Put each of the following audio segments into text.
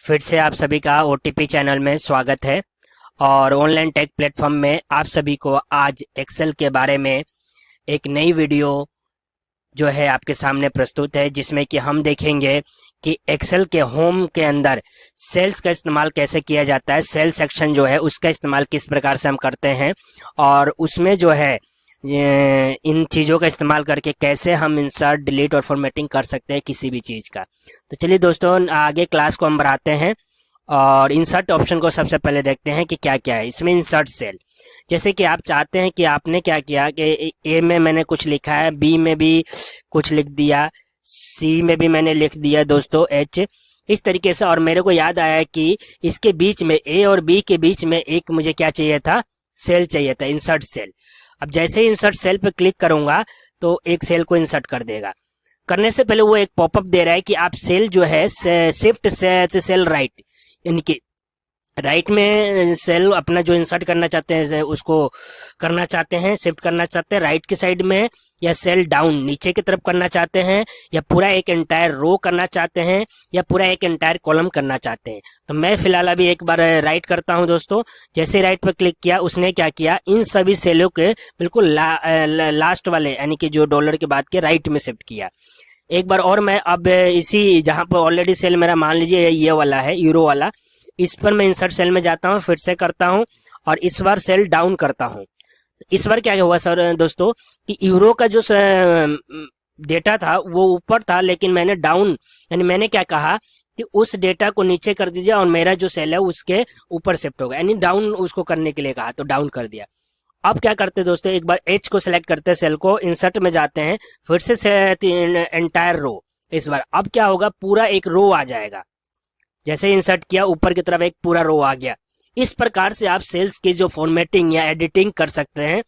फिर से आप सभी का ओटीपी चैनल में स्वागत है। और ऑनलाइन टेक प्लेटफॉर्म में आप सभी को आज एक्सेल के बारे में एक नई वीडियो जो है आपके सामने प्रस्तुत है, जिसमें कि हम देखेंगे कि एक्सेल के होम के अंदर सेल्स का इस्तेमाल कैसे किया जाता है। सेल सेक्शन जो है उसका इस्तेमाल किस प्रकार से हम करते हैं और उसमें जो है इन चीज़ों का इस्तेमाल करके कैसे हम इंसर्ट, डिलीट और फॉर्मेटिंग कर सकते हैं किसी भी चीज़ का। तो चलिए दोस्तों, आगे क्लास को हम बढ़ाते हैं और इंसर्ट ऑप्शन को सबसे पहले देखते हैं कि क्या क्या है इसमें। इंसर्ट सेल, जैसे कि आप चाहते हैं कि आपने क्या किया कि ए में मैंने कुछ लिखा है, बी में भी कुछ लिख दिया, सी में भी मैंने लिख दिया दोस्तों एच, इस तरीके से। और मेरे को याद आया कि इसके बीच में, ए और बी के बीच में एक मुझे क्या चाहिए था, सेल चाहिए था, इंसर्ट सेल। अब जैसे ही इंसर्ट सेल पे क्लिक करूंगा तो एक सेल को इंसर्ट कर देगा। करने से पहले वो एक पॉपअप दे रहा है कि आप सेल जो है शिफ्ट से सेल राइट, यानी कि राइट में सेल अपना जो इंसर्ट करना चाहते हैं उसको करना चाहते हैं, शिफ्ट करना चाहते हैं राइट की साइड में, या सेल डाउन नीचे की तरफ करना चाहते हैं, या पूरा एक एंटायर रो करना चाहते हैं, या पूरा एक एंटायर कॉलम करना चाहते हैं। तो मैं फिलहाल अभी एक बार राइट करता हूं दोस्तों। जैसे राइट पर क्लिक किया, उसने क्या किया, इन सभी सेलों के बिल्कुल लास्ट वाले यानी कि जो डॉलर के बाद के राइट में शिफ्ट किया। एक बार और मैं अब इसी जहां पर ऑलरेडी सेल मेरा मान लीजिए ये वाला है, यूरो वाला, इस पर मैं इंसर्ट सेल में जाता हूं, फिर से करता हूं और इस बार सेल डाउन करता हूं। इस बार क्या हुआ सर दोस्तों कि यूरो का जो डेटा था वो ऊपर था, लेकिन मैंने डाउन, यानी मैंने क्या कहा कि उस डेटा को नीचे कर दीजिए और मेरा जो सेल है उसके ऊपर शिफ्ट होगा, यानी डाउन उसको करने के लिए कहा, तो डाउन कर दिया। अब क्या करते हैं दोस्तों, एक बार एच को सिलेक्ट करते हैं, सेल को, इंसर्ट में जाते हैं, फिर से एंटायर रो। इस बार अब क्या होगा, पूरा एक रो आ जाएगा। जैसे इंसर्ट किया, ऊपर की तरफ एक पूरा रो आ गया। इस प्रकार से आप सेल्स की जो फॉर्मेटिंग या एडिटिंग कर सकते हैं।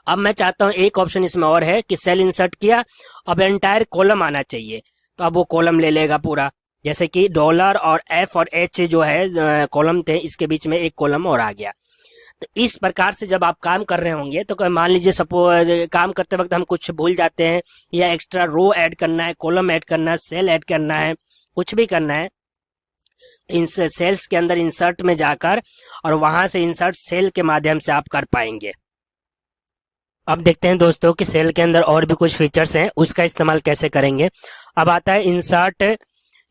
अब मैं चाहता हूं एक ऑप्शन इसमें और है कि सेल इंसर्ट किया, अब एंटायर कॉलम आना चाहिए, तो अब वो कॉलम ले लेगा पूरा। जैसे कि डॉलर और एफ और एच जो है कॉलम थे, इसके बीच में एक कॉलम और आ गया। तो इस प्रकार से जब आप काम कर रहे होंगे तो मान लीजिए सपोज काम करते वक्त हम कुछ भूल जाते हैं, या एक्स्ट्रा रो ऐड करना है, कॉलम ऐड करना है, सेल ऐड करना है, कुछ भी करना है, इन सेल्स के अंदर इंसर्ट में जाकर और वहां से इंसर्ट सेल के माध्यम से आप कर पाएंगे। अब देखते हैं दोस्तों कि सेल के अंदर और भी कुछ फीचर्स हैं, उसका इस्तेमाल कैसे करेंगे। अब आता है इंसर्ट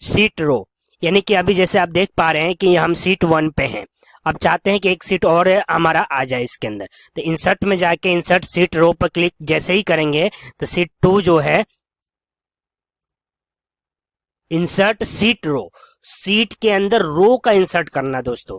सीट रो, यानी कि अभी जैसे आप देख पा रहे हैं कि हम सीट 1 पे हैं। अब चाहते हैं कि एक सीट और हमारा आ जाए इसके अंदर, तो इंसर्ट में जाके इंसर्ट सीट रो पर क्लिक जैसे ही करेंगे तो सीट 2 जो है, इंसर्ट सीट रो, सीट के अंदर रो का इंसर्ट करना दोस्तों।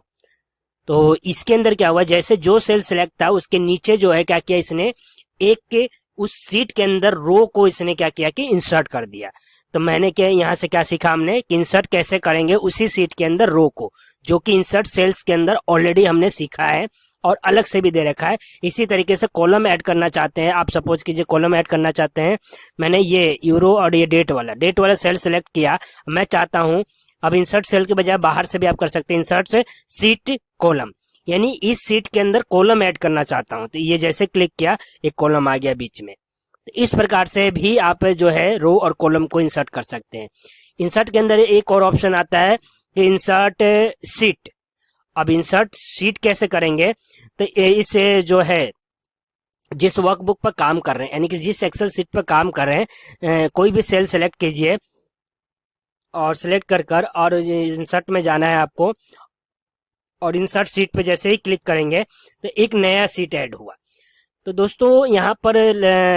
तो इसके अंदर क्या हुआ, जैसे जो सेल सिलेक्ट था उसके नीचे जो है क्या किया इसने, एक के उस सीट के अंदर रो को इसने क्या किया कि इंसर्ट कर दिया। तो मैंने क्या यहाँ से क्या सीखा हमने कि इंसर्ट कैसे करेंगे उसी सीट के अंदर रो को, जो कि इंसर्ट सेल्स के अंदर ऑलरेडी हमने सीखा है और अलग से भी दे रखा है। इसी तरीके से कॉलम ऐड करना चाहते हैं आप, सपोज कीजिए कॉलम ऐड करना चाहते हैं, मैंने ये यूरो और ये डेट वाला सेल सिलेक्ट किया। मैं चाहता हूं अब इंसर्ट सेल के बजाय बाहर से भी आप कर सकते हैं, इंसर्ट से सीट कॉलम, यानी इस सीट के अंदर कॉलम ऐड करना चाहता हूं, तो ये जैसे क्लिक किया एक कॉलम आ गया बीच में। तो इस प्रकार से भी आप जो है रो और कॉलम को इंसर्ट कर सकते हैं। इंसर्ट के अंदर एक और ऑप्शन आता है कि इंसर्ट सीट। अब इंसर्ट सीट कैसे करेंगे, तो इसे जो है जिस वर्कबुक पर काम कर रहे हैं, यानी कि जिस एक्सेल सीट पर काम कर रहे हैं, कोई भी सेल सेलेक्ट कीजिए और सिलेक्ट कर और इंसर्ट में जाना है आपको, और इंसर्ट सीट पे जैसे ही क्लिक करेंगे तो एक नया सीट ऐड हुआ। तो दोस्तों यहाँ पर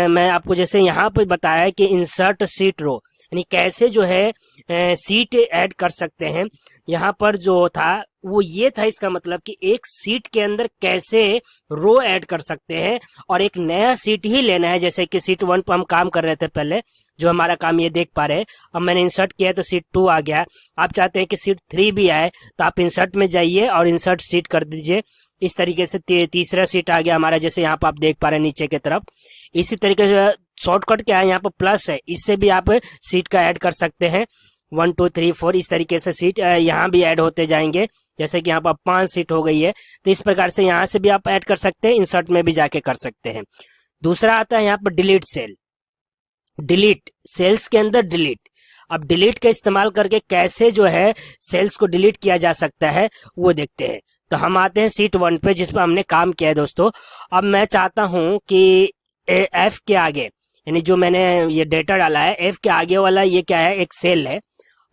मैं आपको जैसे यहाँ पर बताया कि इंसर्ट सीट रो, यानी कैसे जो है सीट ऐड कर सकते हैं। यहाँ पर जो था वो ये था, इसका मतलब कि एक सीट के अंदर कैसे रो ऐड कर सकते हैं और एक नया सीट ही लेना है। जैसे कि सीट 1 पर हम काम कर रहे थे पहले, जो हमारा काम ये देख पा रहे हैं, अब मैंने इंसर्ट किया तो सीट 2 आ गया। आप चाहते हैं कि सीट 3 भी आए तो आप इंसर्ट में जाइए और इंसर्ट सीट कर दीजिए। इस तरीके से तीसरा सीट आ गया हमारा, जैसे यहाँ पर आप देख पा रहे हैं नीचे की तरफ। इसी तरीके से शॉर्टकट क्या है, यहाँ पर प्लस है, इससे भी आप सीट का ऐड कर सकते हैं। 1 2 3 4 इस तरीके से सीट यहाँ भी ऐड होते जाएंगे। जैसे कि यहाँ पर 5 सीट हो गई है, तो इस प्रकार से यहाँ से भी आप ऐड कर सकते हैं, इंसर्ट में भी जाके कर सकते हैं। दूसरा आता है यहाँ पर डिलीट सेल। डिलीट सेल्स के अंदर डिलीट, अब डिलीट का इस्तेमाल करके कैसे जो है सेल्स को डिलीट किया जा सकता है वो देखते हैं। तो हम आते हैं सीट 1 पे जिस पर हमने काम किया है दोस्तों। अब मैं चाहता हूं कि एफ के आगे, यानी जो मैंने ये डेटा डाला है एफ के आगे वाला ये क्या है, एक सेल है,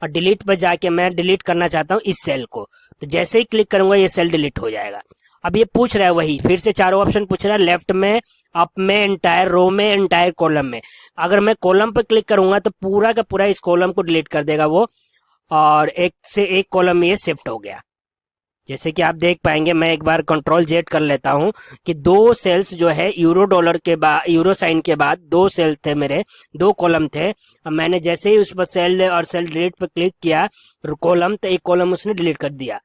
और डिलीट पर जाके मैं डिलीट करना चाहता हूँ इस सेल को। तो जैसे ही क्लिक करूंगा ये सेल डिलीट हो जाएगा। अब ये पूछ रहा है वही फिर से चारों ऑप्शन पूछ रहा है, लेफ्ट में, अप में, एंटायर रो में, एंटायर कॉलम में। अगर मैं कॉलम पर क्लिक करूंगा तो पूरा का पूरा इस कॉलम को डिलीट कर देगा वो, और एक से एक कॉलम में ये शिफ्ट हो गया। जैसे कि आप देख पाएंगे, मैं एक बार कंट्रोल जेड कर लेता हूं कि दो सेल्स जो है यूरो डॉलर के बाद, यूरो साइन के बाद दो सेल थे मेरे, दो कॉलम थे। अब मैंने जैसे ही उस पर सेल और सेल डिलीट पर क्लिक किया कॉलम, तो एक कॉलम उसने डिलीट कर दिया।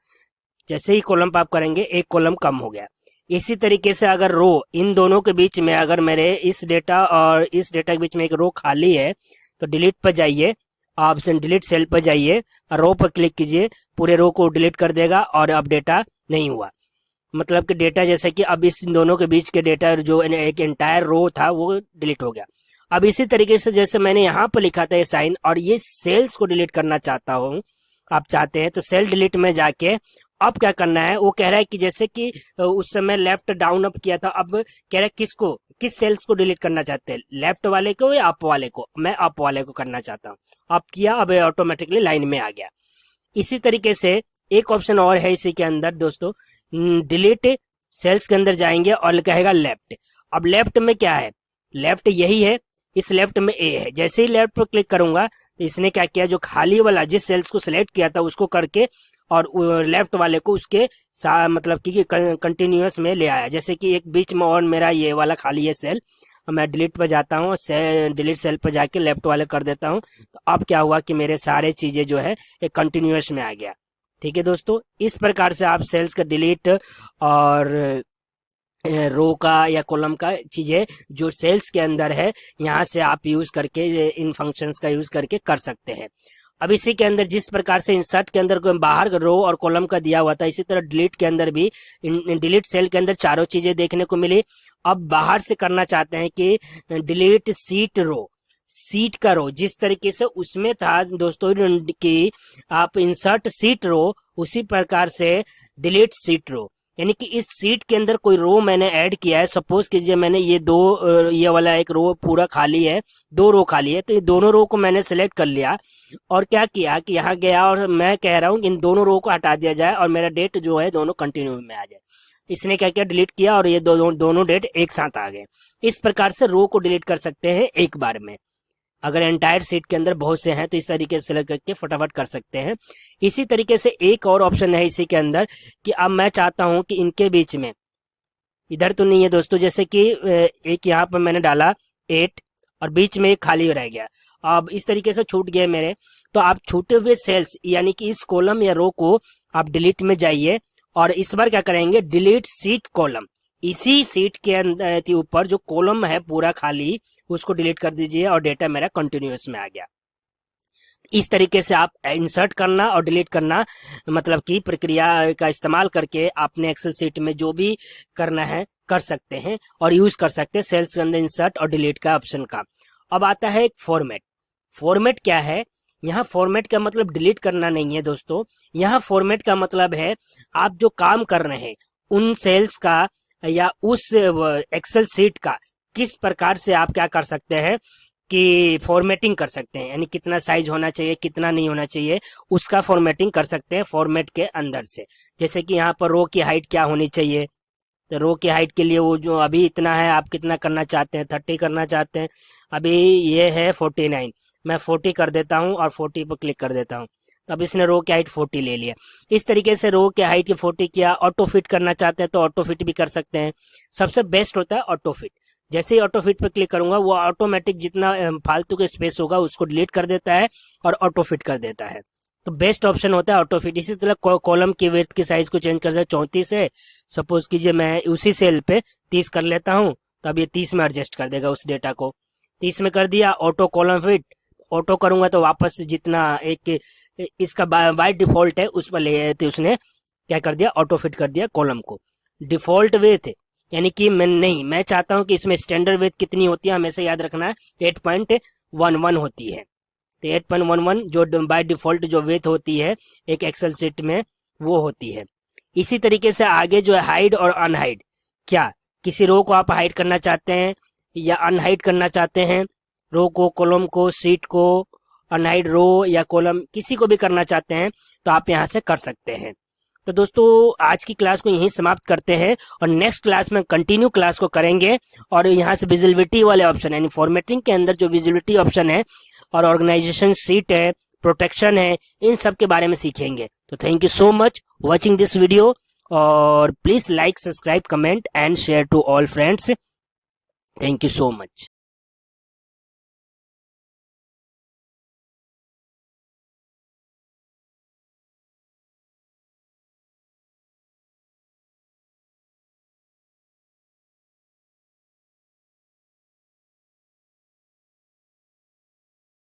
जैसे ही कॉलम पर आप करेंगे एक कॉलम कम हो गया। इसी तरीके से अगर रो, इन दोनों के बीच में अगर मेरे इस डेटा और इस डेटा के बीच में एक रो खाली है तो डिलीट पर जाइए, ऑप्शन डिलीट सेल पर जाइए, रो पर क्लिक कीजिए, पूरे रो को डिलीट कर देगा और अब डेटा नहीं हुआ। मतलब कि डेटा जैसे कि अब इस दोनों के बीच के डेटा जो एक एंटायर रो था वो डिलीट हो गया। अब इसी तरीके से जैसे मैंने यहाँ पर लिखा था ये साइन, और ये सेल्स को डिलीट करना चाहता हूँ, आप चाहते हैं तो सेल डिलीट में जाके अब क्या करना है, वो कह रहा है कि जैसे कि उस समय लेफ्ट डाउन अप किया था, अब कह रहा है किसको, किस सेल्स को डिलीट करना चाहते हैं, लेफ्ट वाले को या अप वाले को। मैं अप वाले को करना चाहता हूँ, अप किया, अब ऑटोमेटिकली लाइन में आ गया। इसी तरीके से एक ऑप्शन और है इसी के अंदर दोस्तों, डिलीट सेल्स के अंदर जाएंगे और कहेगा लेफ्ट। अब लेफ्ट में क्या है, लेफ्ट यही है, इस लेफ्ट में ए है। जैसे ही लेफ्ट पर क्लिक करूंगा तो इसने क्या किया, जो खाली वाला जिस सेल्स को सिलेक्ट किया था उसको करके और लेफ्ट वाले को उसके मतलब कि कंटिन्यूअस में ले आया। जैसे कि एक बीच में और मेरा ये वाला खाली है सेल, मैं डिलीट पर जाता हूँ, डिलीट सेल पर जाके लेफ्ट वाले कर देता हूँ, तो अब क्या हुआ कि मेरे सारे चीजें जो है एक कंटिन्यूअस में आ गया। ठीक है दोस्तों, इस प्रकार से आप सेल्स का डिलीट और रो का या कॉलम का चीजें जो सेल्स के अंदर है यहाँ से आप यूज करके, इन फंक्शंस का यूज करके कर सकते हैं। अब इसी के अंदर जिस प्रकार से इंसर्ट के अंदर बाहर रो और कॉलम का दिया हुआ था, इसी तरह डिलीट के अंदर भी डिलीट सेल के अंदर चारों चीजें देखने को मिली। अब बाहर से करना चाहते हैं कि डिलीट सीट रो, सीट का रो जिस तरीके से उसमें था दोस्तों कि आप इंसर्ट सीट रो, उसी प्रकार से डिलीट सीट रो, यानी कि इस सीट के अंदर कोई रो मैंने ऐड किया है। सपोज कीजिए मैंने ये दो, ये वाला एक रो पूरा खाली है, दो रो खाली है, तो ये दोनों रो को मैंने सेलेक्ट कर लिया और क्या किया कि यहाँ गया और मैं कह रहा हूँ कि इन दोनों रो को हटा दिया जाए और मेरा डेट जो है दोनों कंटिन्यू में आ जाए। इसने क्या किया, डिलीट किया और ये दोनों डेट एक साथ आ गए। इस प्रकार से रो को डिलीट कर सकते हैं एक बार में। अगर एंटायर सीट के अंदर बहुत से हैं तो इस तरीके से सेलेक्ट करके फटाफट कर सकते हैं। इसी तरीके से एक और ऑप्शन है इसी के अंदर कि अब मैं चाहता हूं कि इनके बीच में, इधर तो नहीं है दोस्तों, जैसे कि एक यहाँ पर मैंने डाला 8 और बीच में एक खाली रह गया, अब इस तरीके से छूट गए मेरे। तो आप छूटे हुए सेल्स यानी कि इस कॉलम या रो को आप डिलीट में जाइए और इस बार क्या करेंगे, डिलीट सीट कॉलम, इसी सीट के अंदर ऊपर जो कॉलम है पूरा खाली उसको डिलीट कर दीजिए और डेटा मेरा कंटिन्यूअस में आ गया। इस तरीके से आप इंसर्ट करना और डिलीट करना मतलब की प्रक्रिया का इस्तेमाल करके अपने एक्सेल सीट में जो भी करना है कर सकते हैं और यूज कर सकते हैं सेल्स के अंदर इंसर्ट और डिलीट का ऑप्शन का। अब आता है एक फॉर्मेट। फॉर्मेट क्या है, यहाँ फॉर्मेट का मतलब डिलीट करना नहीं है दोस्तों, यहाँ फॉर्मेट का मतलब है आप जो काम कर रहे हैं उन सेल्स का या उस एक्सेल सीट का किस प्रकार से आप क्या कर सकते हैं कि फॉर्मेटिंग कर सकते हैं, यानी कितना साइज होना चाहिए कितना नहीं होना चाहिए उसका फॉर्मेटिंग कर सकते हैं फॉर्मेट के अंदर से। जैसे कि यहाँ पर रो की हाइट क्या होनी चाहिए, तो रो की हाइट के लिए वो जो अभी इतना है आप कितना करना चाहते हैं, 30 करना चाहते हैं, अभी ये है 49, मैं 40 कर देता हूँ और 40 पर क्लिक कर देता हूँ, तो अब इसने रो की हाइट 40 ले लिया। इस तरीके से रो की हाइट की 40 किया। ऑटो फिट करना चाहते हैं तो ऑटो फिट भी कर सकते हैं, सबसे बेस्ट होता है ऑटो फिट। जैसे ही ऑटो फिट पर क्लिक करूंगा वो ऑटोमेटिक जितना फालतू के स्पेस होगा उसको डिलीट कर देता है और ऑटो फिट कर देता है, तो बेस्ट ऑप्शन होता है ऑटो फिट। इसी तरह कॉलम की विड्थ की साइज को चेंज कर सकते 34 है, सपोज कीजिए मैं उसी सेल पे 30 कर लेता हूं, तो अब ये 30 में एडजस्ट कर देगा उस डेटा को, 30 में कर दिया। ऑटो कॉलम फिट, ऑटो करूंगा तो वापस जितना एक इसका बाय डिफॉल्ट है उस पर ले, तो उसने क्या कर दिया, ऑटो फिट कर दिया कॉलम को। डिफॉल्ट विड्थ यानी कि मैं चाहता हूं कि इसमें स्टैंडर्ड विड्थ कितनी होती है, हमेशा याद रखना है 8.11 होती है। तो 8.11 जो बाय डिफॉल्ट जो विड्थ होती है एक एक्सेल शीट में वो होती है। इसी तरीके से आगे जो है हाइड और अनहाइड, क्या किसी रो को आप हाइड करना चाहते हैं या अनहाइड करना चाहते हैं, रो को, कॉलम को, शीट को, अनहाइड रो या कॉलम किसी को भी करना चाहते हैं तो आप यहाँ से कर सकते हैं। तो दोस्तों आज की क्लास को यहीं समाप्त करते हैं और नेक्स्ट क्लास में कंटिन्यू क्लास को करेंगे और यहाँ से विजिबिलिटी वाले ऑप्शन यानी फॉर्मेटिंग के अंदर जो विजिबिलिटी ऑप्शन है और ऑर्गेनाइजेशन शीट है, प्रोटेक्शन है, इन सब के बारे में सीखेंगे। तो thank you so much watching this video और please like, subscribe, comment and share to all friends. Thank you so much.